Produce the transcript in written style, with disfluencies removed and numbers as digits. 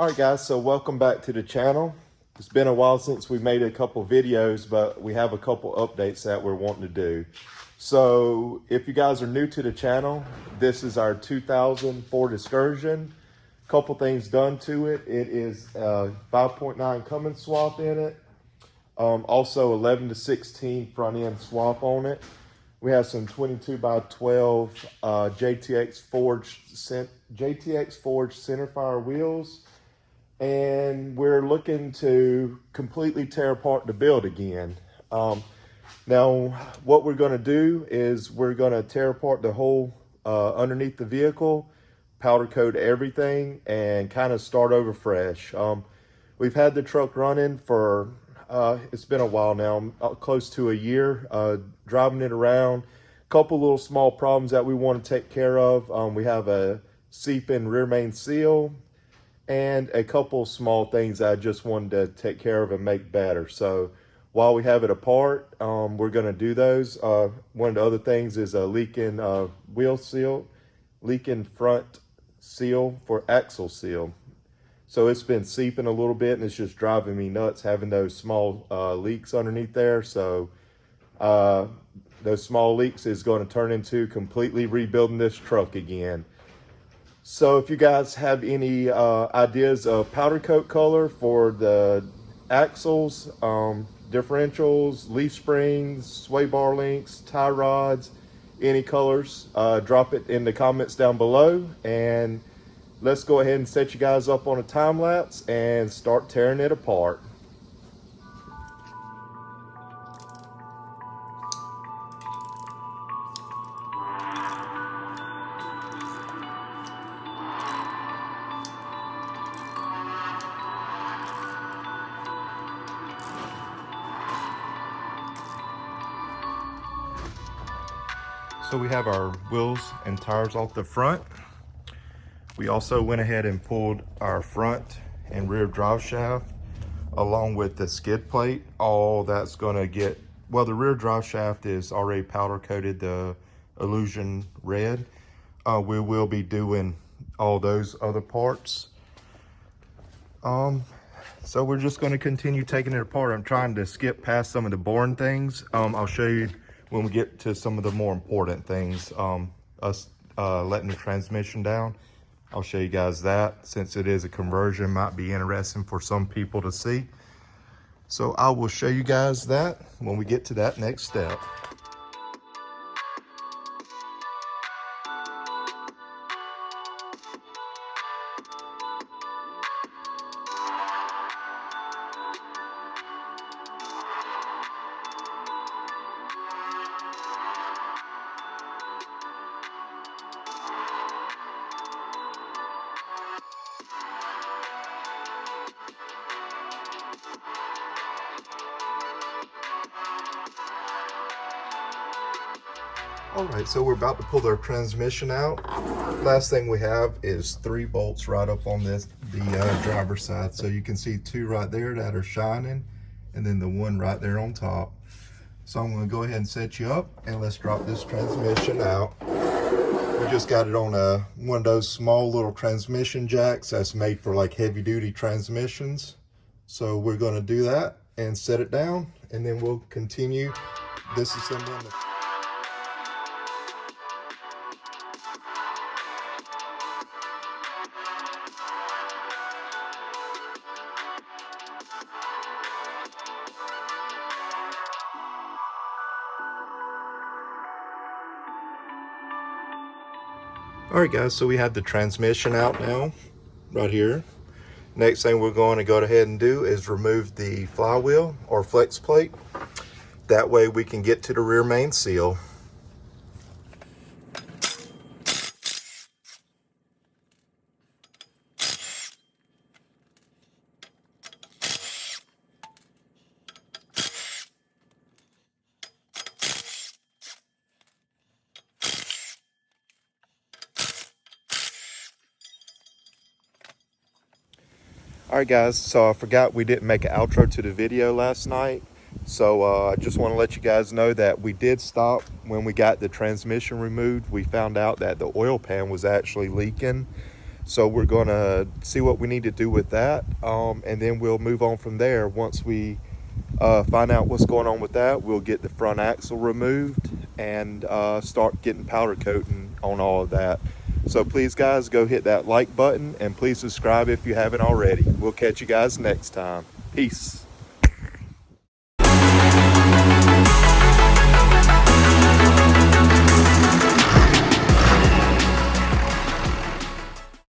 All right, guys, so welcome back to the channel. It's been a while since we made a couple videos, but we have a couple updates that we're wanting to do. So if you guys are new to the channel, this is our 2000 Ford Excursion. Couple things done to it. It is 5.9 Cummins swap in it. Also 11 to 16 front end swap on it. We have some 22 by 12 JTX forged centerfire wheels. And we're looking to completely tear apart the build again. Now, what we're going to do is we're going to tear apart the whole underneath the vehicle, powder coat everything, and kind of start over fresh. We've had the truck running for, it's been a while now, close to a year, driving it around. Couple little small problems that we want to take care of. We have a seep-in rear main seal, and a couple small things I just wanted to take care of and make better. So while we have it apart, we're going to do those. One of the other things is a leaking wheel seal, leaking front seal for axle seal. So it's been seeping a little bit, and it's just driving me nuts having those small leaks underneath there. So those small leaks is going to turn into completely rebuilding this truck again. So if you guys have any ideas of powder coat color for the axles, differentials, leaf springs, sway bar links, tie rods, any colors, drop it in the comments down below, and let's go ahead and set you guys up on a time lapse and start tearing it apart. So we have our wheels and tires off the front. We also went ahead and pulled our front and rear drive shaft along with the skid plate. All that's gonna get, well, the rear drive shaft is already powder coated, the Illusion red. We will be doing all those other parts. So we're just gonna continue taking it apart. I'm trying to skip past some of the boring things. I'll show you when we get to some of the more important things, us letting the transmission down. I'll show you guys that, since it is a conversion, might be interesting for some people to see. So I will show you guys that when we get to that next step. All right, so we're about to pull their transmission out. Last thing we have is 3 bolts right up on the driver's side. So you can see 2 right there that are shining, and then the 1 right there on top. So I'm gonna go ahead and set you up, and let's drop this transmission out. We just got it on one of those small little transmission jacks that's made for like heavy duty transmissions. So we're gonna do that and set it down, and then we'll continue disassembling the All right, guys, so we have the transmission out now, right here. Next thing we're going to go ahead and do is remove the flywheel or flex plate. That way we can get to the rear main seal. All right, guys, so I forgot we didn't make an outro to the video last night. So I just want to let you guys know that we did stop when we got the transmission removed. We found out that the oil pan was actually leaking. So we're going to see what we need to do with that, and then we'll move on from there. Once we find out what's going on with that, we'll get the front axle removed and start getting powder coating on all of that. So please guys, go hit that like button and please subscribe if you haven't already. We'll catch you guys next time. Peace.